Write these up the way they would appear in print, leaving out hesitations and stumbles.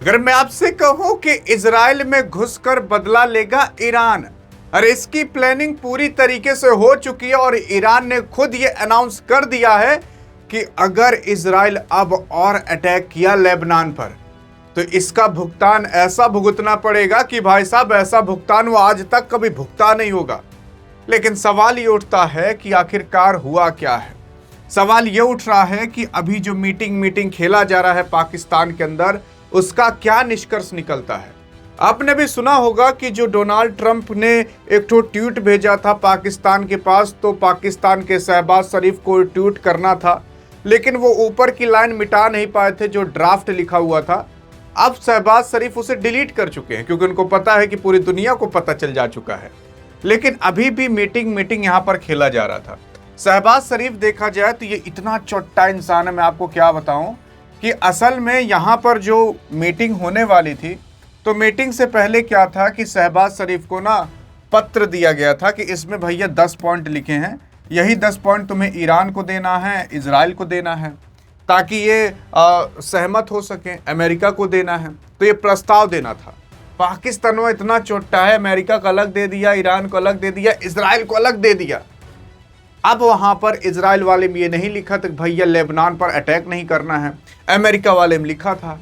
अगर मैं आपसे कहूं कि इजराइल में घुसकर बदला लेगा ईरान, अरे इसकी प्लानिंग पूरी तरीके से हो चुकी है और ईरान ने खुद ये अनाउंस कर दिया है कि अगर इजराइल अब और अटैक किया लेबनान पर तो इसका भुगतान ऐसा भुगतना पड़ेगा कि भाई साहब ऐसा भुगतान वो आज तक कभी भुगता नहीं होगा। लेकिन सवाल ये उठता है कि आखिरकार हुआ क्या है। सवाल ये उठ रहा है कि अभी जो मीटिंग खेला जा रहा है पाकिस्तान के अंदर, उसका क्या निष्कर्ष निकलता है। आपने भी सुना होगा कि जो डोनाल्ड ट्रंप ने एक ट्वीट भेजा था पाकिस्तान के पास, तो पाकिस्तान के शहबाज शरीफ को ट्वीट करना था, लेकिन वो ऊपर की लाइन मिटा नहीं पाए थे जो ड्राफ्ट लिखा हुआ था। अब शहबाज शरीफ उसे डिलीट कर चुके हैं क्योंकि उनको पता है कि पूरी दुनिया को पता चल जा चुका है। लेकिन अभी भी मीटिंग यहाँ पर खेला जा रहा था। शहबाज शरीफ देखा जाए तो ये इतना चोट्टा इंसान है, मैं आपको क्या बताऊं कि असल में यहाँ पर जो मीटिंग होने वाली थी, तो मीटिंग से पहले क्या था कि शहबाज शरीफ को ना पत्र दिया गया था कि इसमें भैया 10 पॉइंट लिखे हैं, यही 10 पॉइंट तुम्हें ईरान को देना है, इजराइल को देना है, ताकि ये सहमत हो सकें, अमेरिका को देना है। तो ये प्रस्ताव देना था। पाकिस्तान में इतना चोट्टा है, अमेरिका को अलग दे दिया, ईरान को अलग दे दिया, इजराइल को अलग दे दिया। अब वहां पर इजराइल वाले में ये नहीं लिखा था भैया लेबनान पर अटैक नहीं करना है, अमेरिका वाले में लिखा था।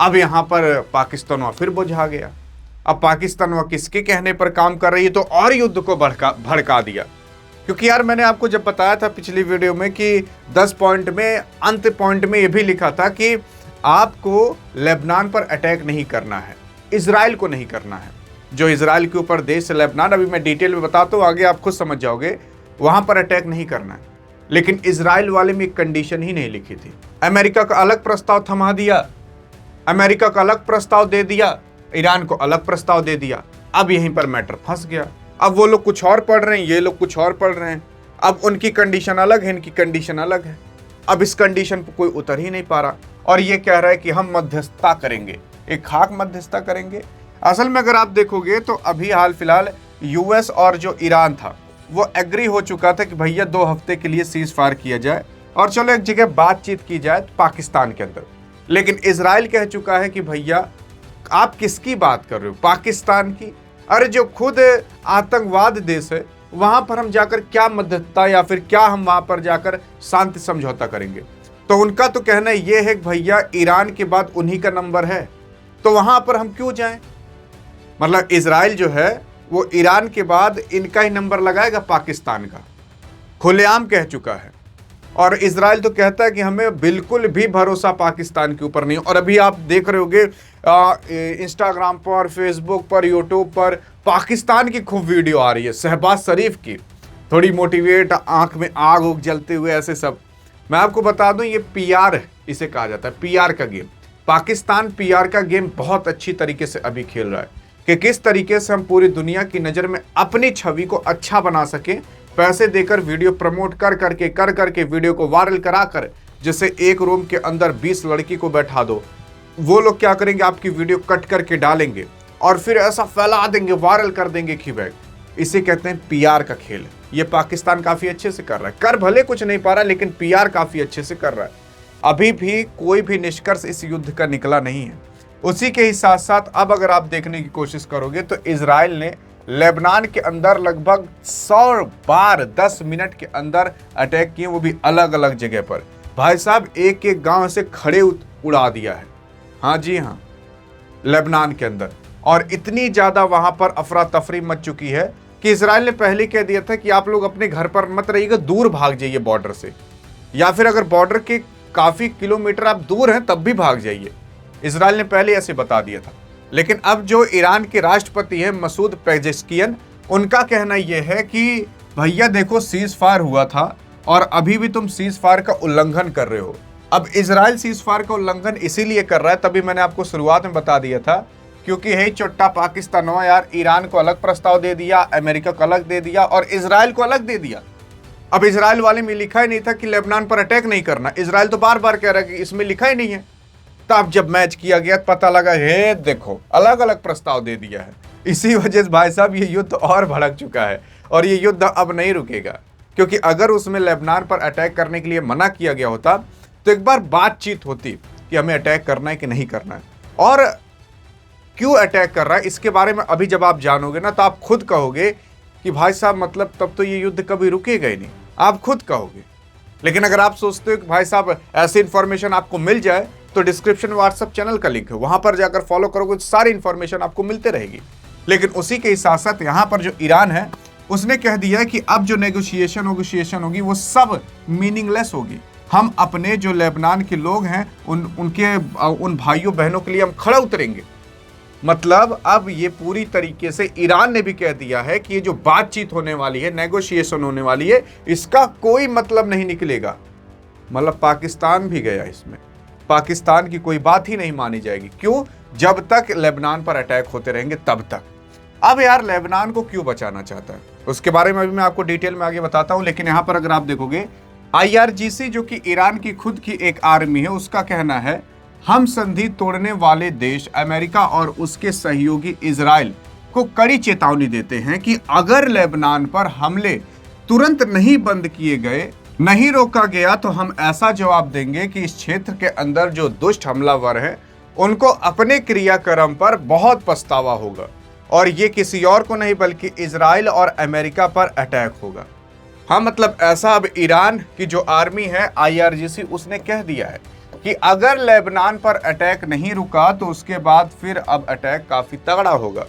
अब यहां पर पाकिस्तान फिर बुझा गया। अब पाकिस्तान किसके कहने पर काम कर रही है, तो और युद्ध को भड़का दिया। क्योंकि यार मैंने आपको जब बताया था पिछली वीडियो में कि 10 पॉइंट में अंत पॉइंट में यह भी लिखा था कि आपको लेबनान पर अटैक नहीं करना है, इजराइल को नहीं करना है। जो इजराइल के ऊपर देश है लेबनान, अभी मैं डिटेल में बताता हूँ, आगे आप खुद समझ जाओगे, वहां पर अटैक नहीं करना है। लेकिन इजराइल वाले में एक कंडीशन ही नहीं लिखी थी। अमेरिका का अलग प्रस्ताव थमा दिया, अमेरिका का अलग प्रस्ताव दे दिया, ईरान को अलग प्रस्ताव दे दिया। अब यहीं पर मैटर फंस गया। अब वो लोग कुछ और पढ़ रहे हैं, ये लोग कुछ और पढ़ रहे हैं। अब उनकी कंडीशन अलग है, इनकी कंडीशन अलग है। अब इस कंडीशन पर कोई उतर ही नहीं पा रहा और ये कह रहा है कि हम मध्यस्थता करेंगे, एक खाक मध्यस्थता करेंगे। असल में अगर आप देखोगे तो अभी हाल फिलहाल यूएस और जो ईरान था वो एग्री हो चुका था कि भैया 2 हफ्ते के लिए सीज फायर किया जाए और चलो एक जगह बातचीत की जाए पाकिस्तान के अंदर। लेकिन इजराइल कह चुका है कि भैया आप किसकी बात कर रहे हो, पाकिस्तान की? अरे जो खुद आतंकवाद देश है वहां पर हम जाकर क्या मध्यस्थता या फिर क्या हम वहां पर जाकर शांति समझौता करेंगे? तो उनका तो कहना यह है कि भैया ईरान के बाद उन्हीं का नंबर है, तो वहां पर हम क्यों जाएं? मतलब इजराइल जो है वो ईरान के बाद इनका ही नंबर लगाएगा पाकिस्तान का, खुलेआम कह चुका है। और इजराइल तो कहता है कि हमें बिल्कुल भी भरोसा पाकिस्तान के ऊपर नहीं। और अभी आप देख रहे होंगे इंस्टाग्राम पर, फेसबुक पर, यूट्यूब पर पाकिस्तान की खूब वीडियो आ रही है, शहबाज शरीफ की, थोड़ी मोटिवेट, आंख में आग उग जलते हुए, ऐसे सब। मैं आपको बता दूं ये पीआर इसे कहा जाता है, पीआर का गेम। पाकिस्तान पीआर का गेम बहुत अच्छी तरीके से अभी खेल रहा है कि किस तरीके से हम पूरी दुनिया की नज़र में अपनी छवि को अच्छा बना सके, पैसे देकर वीडियो प्रमोट कर करके वीडियो को वायरल कराकर, जैसे एक रूम के अंदर 20 लड़की को बैठा दो, वो लोग क्या करेंगे, आपकी वीडियो कट करके डालेंगे और फिर ऐसा फैला देंगे, वायरल कर देंगे कि बैग। इसे कहते हैं पीआर का खेल। ये पाकिस्तान काफ़ी अच्छे से कर रहा है, कर भले कुछ नहीं पा रहा लेकिन पीआर काफ़ी अच्छे से कर रहा है। अभी भी कोई भी निष्कर्ष इस युद्ध का निकला नहीं है। उसी के ही साथ साथ अब अगर आप देखने की कोशिश करोगे तो इजराइल ने लेबनान के अंदर लगभग 100 बार 10 मिनट के अंदर अटैक किए, वो भी अलग अलग जगह पर। भाई साहब एक एक गांव से खड़े उड़ा दिया है। हाँ जी हाँ, लेबनान के अंदर। और इतनी ज़्यादा वहां पर अफरा तफरी मच चुकी है कि इजराइल ने पहले कह दिया था कि आप लोग अपने घर पर मत रहिएगा, दूर भाग जाइए बॉर्डर से, या फिर अगर बॉर्डर के काफ़ी किलोमीटर आप दूर हैं तब भी भाग जाइए। इजराइल ने पहले ऐसे बता दिया था। लेकिन अब जो ईरान के राष्ट्रपति हैं मसूद पेजेस्कियन, उनका कहना यह है कि भैया देखो सीज फायर हुआ था और अभी भी तुम सीज फायर का उल्लंघन कर रहे हो। अब इजराइल सीज फायर का उल्लंघन इसीलिए कर रहा है, तभी मैंने आपको शुरुआत में बता दिया था, क्योंकि यही चोट्टा पाकिस्तान हो यार, ईरान को अलग प्रस्ताव दे दिया, अमेरिका को अलग दे दिया और इजराइल को अलग दे दिया। अब इजराइल वाले में लिखा ही नहीं था कि लेबनान पर अटैक नहीं करना। इजराइल तो बार बार कह रहा है कि इसमें लिखा ही नहीं है। तब जब मैच किया गया पता लगा हे देखो अलग अलग प्रस्ताव दे दिया है। इसी वजह से भाई साहब ये युद्ध और भड़क चुका है और ये युद्ध अब नहीं रुकेगा, क्योंकि अगर उसमें लेबनान पर अटैक करने के लिए मना किया गया होता तो एक बार बातचीत होती कि हमें अटैक करना है कि नहीं करना है। और क्यों अटैक कर रहा है इसके बारे में अभी जब आप जानोगे ना तो आप खुद कहोगे कि भाई साहब मतलब तब तो ये युद्ध कभी रुकेगा ही नहीं, आप खुद कहोगे। लेकिन अगर आप सोचते हो कि भाई साहब ऐसी इंफॉर्मेशन आपको मिल जाए तो डिस्क्रिप्शन व्हाट्सएप चैनल का लिंक है, वहां पर जाकर फॉलो करोगे तो सारी इंफॉर्मेशन आपको मिलते रहेगी। लेकिन उसी के साथ साथ यहाँ पर जो ईरान है उसने कह दिया कि अब जो नेगोशिएशन होगी वो सब मीनिंगलेस होगी। हम अपने जो लेबनान के लोग हैं उन भाइयों बहनों के लिए हम खड़ा उतरेंगे। मतलब अब ये पूरी तरीके से ईरान ने भी कह दिया है कि ये जो बातचीत होने वाली है, नेगोशिएशन होने वाली है, इसका कोई मतलब नहीं निकलेगा। मतलब पाकिस्तान भी गया इसमें, पाकिस्तान की कोई बात ही नहीं मानी जाएगी। क्यों? जब तक लेबनान पर अटैक होते रहेंगे तब तक। अब यार लेबनान को क्यों बचाना चाहता है उसके बारे में अभी मैं आपको डिटेल में आगे बताता हूं। लेकिन यहां पर अगर आप देखोगे IRGC जो कि ईरान की खुद की एक आर्मी है, उसका कहना है हम संधि तोड़ने वाले देश अमेरिका और उसके सहयोगी इजराइल को कड़ी चेतावनी देते हैं कि अगर लेबनान पर हमले तुरंत नहीं बंद किए गए, नहीं रोका गया, तो हम ऐसा जवाब देंगे कि इस क्षेत्र के अंदर जो दुष्ट हमलावर हैं उनको अपने क्रियाक्रम पर बहुत पछतावा होगा और ये किसी और को नहीं बल्कि इजराइल और अमेरिका पर अटैक होगा। हाँ, मतलब ऐसा अब ईरान की जो आर्मी है IRGC उसने कह दिया है कि अगर लेबनान पर अटैक नहीं रुका तो उसके बाद फिर अब अटैक काफी तगड़ा होगा।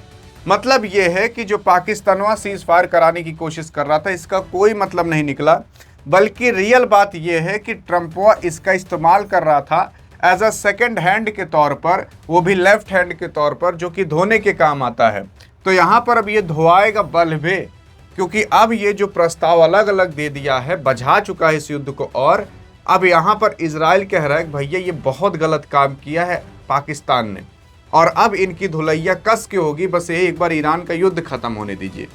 मतलब यह है कि जो पाकिस्तानवा सीज फायर कराने की कोशिश कर रहा था इसका कोई मतलब नहीं निकला, बल्कि रियल बात यह है कि ट्रंपवा इसका इस्तेमाल कर रहा था एज अ सेकेंड हैंड के तौर पर, वो भी लेफ्ट हैंड के तौर पर, जो कि धोने के काम आता है। तो यहाँ पर अब ये धोआएगा बल्बे, क्योंकि अब ये जो प्रस्ताव अलग अलग दे दिया है, बझा चुका है इस युद्ध को। और अब यहाँ पर इजराइल कह रहा है कि भैया ये बहुत गलत काम किया है पाकिस्तान ने और अब इनकी धुलैया कस के होगी, बस ये एक बार ईरान का युद्ध खत्म होने दीजिए।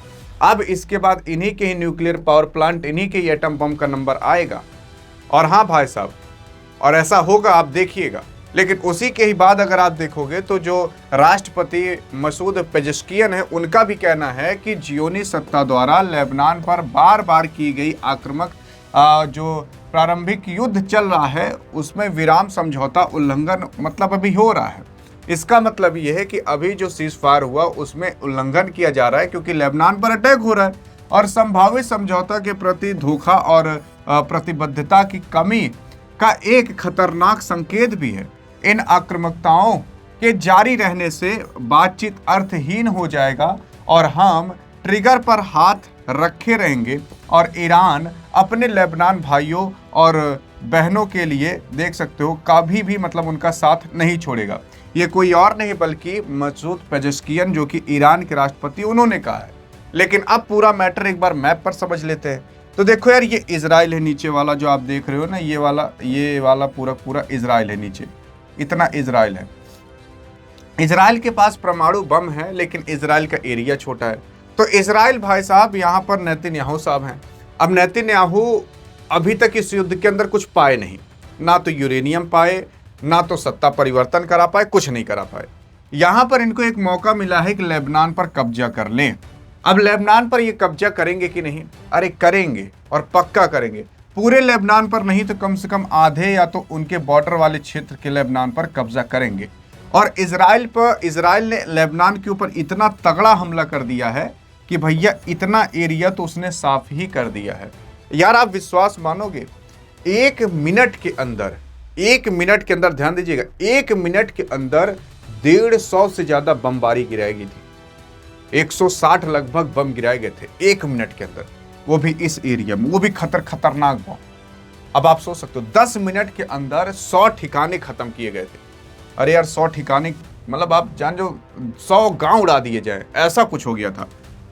अब इसके बाद इन्हीं के ही न्यूक्लियर पावर प्लांट, इन्हीं के ही एटम बम का नंबर आएगा। और हाँ भाई साहब, और ऐसा होगा, आप देखिएगा। लेकिन उसी के ही बाद अगर आप देखोगे तो जो राष्ट्रपति मसूद पेजेश्कियन है उनका भी कहना है कि जियोनी सत्ता द्वारा लेबनान पर बार बार की गई आक्रामक जो प्रारंभिक युद्ध चल रहा है उसमें विराम समझौता उल्लंघन मतलब अभी हो रहा है। इसका मतलब ये है कि अभी जो सीज फायर हुआ उसमें उल्लंघन किया जा रहा है, क्योंकि लेबनान पर अटैक हो रहा है और संभावित समझौता के प्रति धोखा और प्रतिबद्धता की कमी का एक खतरनाक संकेत भी है। इन आक्रामकताओं के जारी रहने से बातचीत अर्थहीन हो जाएगा और हम ट्रिगर पर हाथ रखे रहेंगे और ईरान अपने लेबनान भाइयों और बहनों के लिए देख सकते हो कभी भी मतलब उनका साथ नहीं छोड़ेगा। ये कोई और नहीं बल्कि मसूद पेजेश्कियन जो कि ईरान के राष्ट्रपति, उन्होंने कहा है। लेकिन अब पूरा मैटर एक बार मैप पर समझ लेते हैं। तो देखो यार, ये इजराइल है नीचे वाला जो आप देख रहे हो ना, ये वाला पूरा इजराइल है। नीचे इतना इजराइल है। इजराइल के पास परमाणु बम है लेकिन इजराइल का एरिया छोटा है। तो इजराइल भाई साहब यहाँ पर नेतन्याहू साहब हैं। अब नेतन्याहू अभी तक इस युद्ध के अंदर कुछ पाए नहीं, ना तो यूरेनियम पाए, ना तो सत्ता परिवर्तन करा पाए, कुछ नहीं करा पाए। यहाँ पर इनको एक मौका मिला है कि लेबनान पर कब्जा कर लें। अब लेबनान पर ये कब्जा करेंगे कि नहीं? अरे करेंगे और पक्का करेंगे। पूरे लेबनान पर नहीं तो कम से कम आधे या तो उनके बॉर्डर वाले क्षेत्र के लेबनान पर कब्जा करेंगे। और इजराइल ने लेबनान के ऊपर इतना तगड़ा हमला कर दिया है कि भैया इतना एरिया तो उसने साफ ही कर दिया है। यार आप विश्वास मानोगे, एक मिनट के अंदर ध्यान दीजिएगा, 1 मिनट के अंदर 150 से ज्यादा बमबारी गिराई गई थी। 160 लगभग बम गिराए गए थे 1 मिनट के अंदर, वो भी इस एरिया में, वो भी खतरनाक बम। अब आप सोच सकते हो 10 मिनट के अंदर 100 ठिकाने खत्म किए गए थे। अरे यार 100 ठिकाने मतलब आप जान जो 100 गांव उड़ा दिए जाए, ऐसा कुछ हो गया था।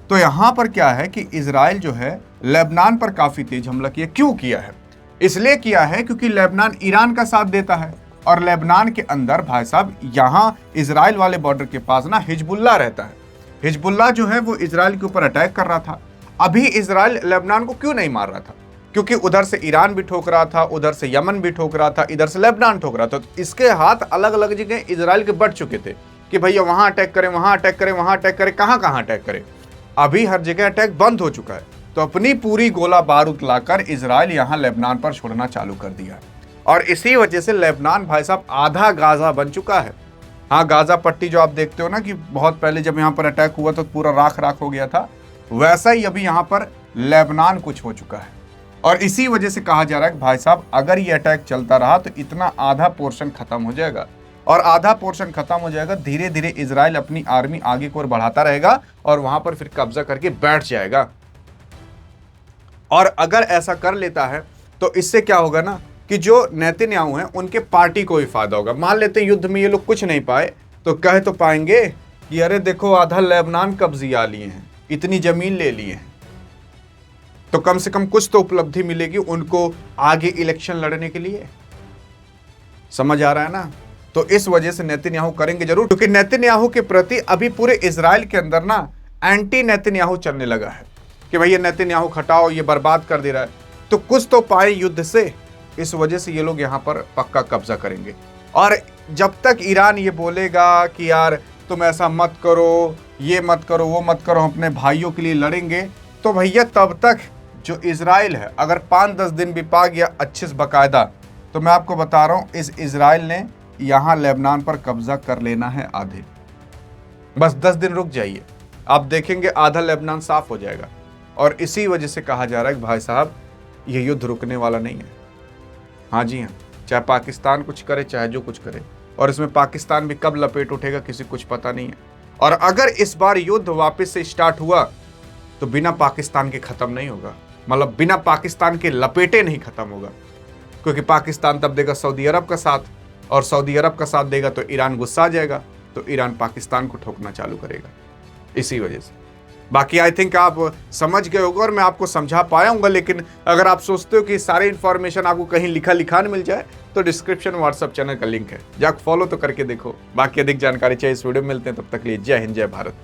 तो यहाँ पर क्या है कि इजराइल जो है लेबनान पर काफी तेज हमला किया। क्यों किया है? इसलिए किया है क्योंकि लेबनान ईरान का साथ देता है और लेबनान के अंदर भाई साहब यहाँ इजराइल वाले बॉर्डर के पास ना हिजबुल्लाह रहता है। हिजबुल्लाह जो है वो इजराइल के ऊपर अटैक कर रहा था। अभी इजराइल लेबनान को क्यों नहीं मार रहा था? क्योंकि उधर से ईरान भी ठोक रहा था, उधर से यमन भी ठोक रहा था, इधर से लेबनान ठोक रहा था। तो इसके हाथ अलग अलग जगह इजराइल के बढ़ चुके थे कि भैया वहां अटैक करें, वहां अटैक करें, वहां अटैक करें, कहां अटैक करें। अभी हर जगह अटैक बंद हो चुका है। तो अपनी पूरी गोला बारूद लाकर इजराइल यहाँ लेबनान पर छोड़ना चालू कर दिया और इसी वजह से लेबनान भाई साहब आधा गाजा बन चुका है। हाँ, गाजा पट्टी जो आप देखते हो ना कि बहुत पहले जब यहाँ पर अटैक हुआ तो पूरा राख राख हो गया था, वैसा ही अभी यहाँ पर लेबनान कुछ हो चुका है। और इसी वजह से कहा जा रहा है कि भाई साहब अगर ये अटैक चलता रहा तो इतना आधा पोर्शन खत्म हो जाएगा, और आधा पोर्शन खत्म हो जाएगा, धीरे धीरे इजराइल अपनी आर्मी आगे की ओर बढ़ाता रहेगा और वहां पर फिर कब्जा करके बैठ जाएगा। और अगर ऐसा कर लेता है तो इससे क्या होगा ना कि जो नेतन्याहू हैं उनके पार्टी को भी फायदा होगा। मान लेते हैं युद्ध में ये लोग कुछ नहीं पाए तो कह तो पाएंगे कि अरे देखो आधा लेबनान कब्जिया लिए हैं, इतनी जमीन ले लिए हैं, तो कम से कम कुछ तो उपलब्धि मिलेगी उनको आगे इलेक्शन लड़ने के लिए। समझ आ रहा है ना? तो इस वजह से नेतन्याहू करेंगे जरूर, क्योंकि नेतन्याहू के प्रति अभी पूरे इजराइल के अंदर ना एंटी नेतन्याहू चलने लगा है कि भाई ये नेतन्याहू हटाओ, ये बर्बाद कर दे रहा है। तो कुछ तो पाए युद्ध से, इस वजह से ये लोग यहाँ पर पक्का कब्जा करेंगे। और जब तक ईरान ये बोलेगा कि यार तुम ऐसा मत करो, ये मत करो, वो मत करो, हम अपने भाइयों के लिए लड़ेंगे, तो भैया तब तक जो इजराइल है अगर 5-10 दिन भी पा गया अच्छे से बाकायदा, तो मैं आपको बता रहा हूँ इस इजराइल ने यहाँ लेबनान पर कब्जा कर लेना है आधे। बस 10 दिन रुक जाइए, आप देखेंगे आधा लेबनान साफ हो जाएगा। और इसी वजह से कहा जा रहा है कि भाई साहब ये युद्ध रुकने वाला नहीं है। हाँ जी हाँ, चाहे पाकिस्तान कुछ करे चाहे जो कुछ करे, और इसमें पाकिस्तान भी कब लपेट उठेगा किसी कुछ पता नहीं है। और अगर इस बार युद्ध वापस से स्टार्ट हुआ तो बिना पाकिस्तान के खत्म नहीं होगा, मतलब बिना पाकिस्तान के लपेटे नहीं खत्म होगा, क्योंकि पाकिस्तान तब देगा सऊदी अरब का साथ, और सऊदी अरब का साथ देगा तो ईरान गुस्सा आ जाएगा, तो ईरान पाकिस्तान को ठोकना चालू करेगा। इसी वजह से बाकी आई थिंक आप समझ गए होगा और मैं आपको समझा पाया हूँगा। लेकिन अगर आप सोचते हो कि सारे इन्फॉर्मेशन आपको कहीं लिखा न मिल जाए तो डिस्क्रिप्शन व्हाट्सएप चैनल का लिंक है, जाकर फॉलो तो करके देखो। बाकी अधिक जानकारी चाहिए इस वीडियो में मिलते हैं, तब तक लिए जय हिंद जय भारत।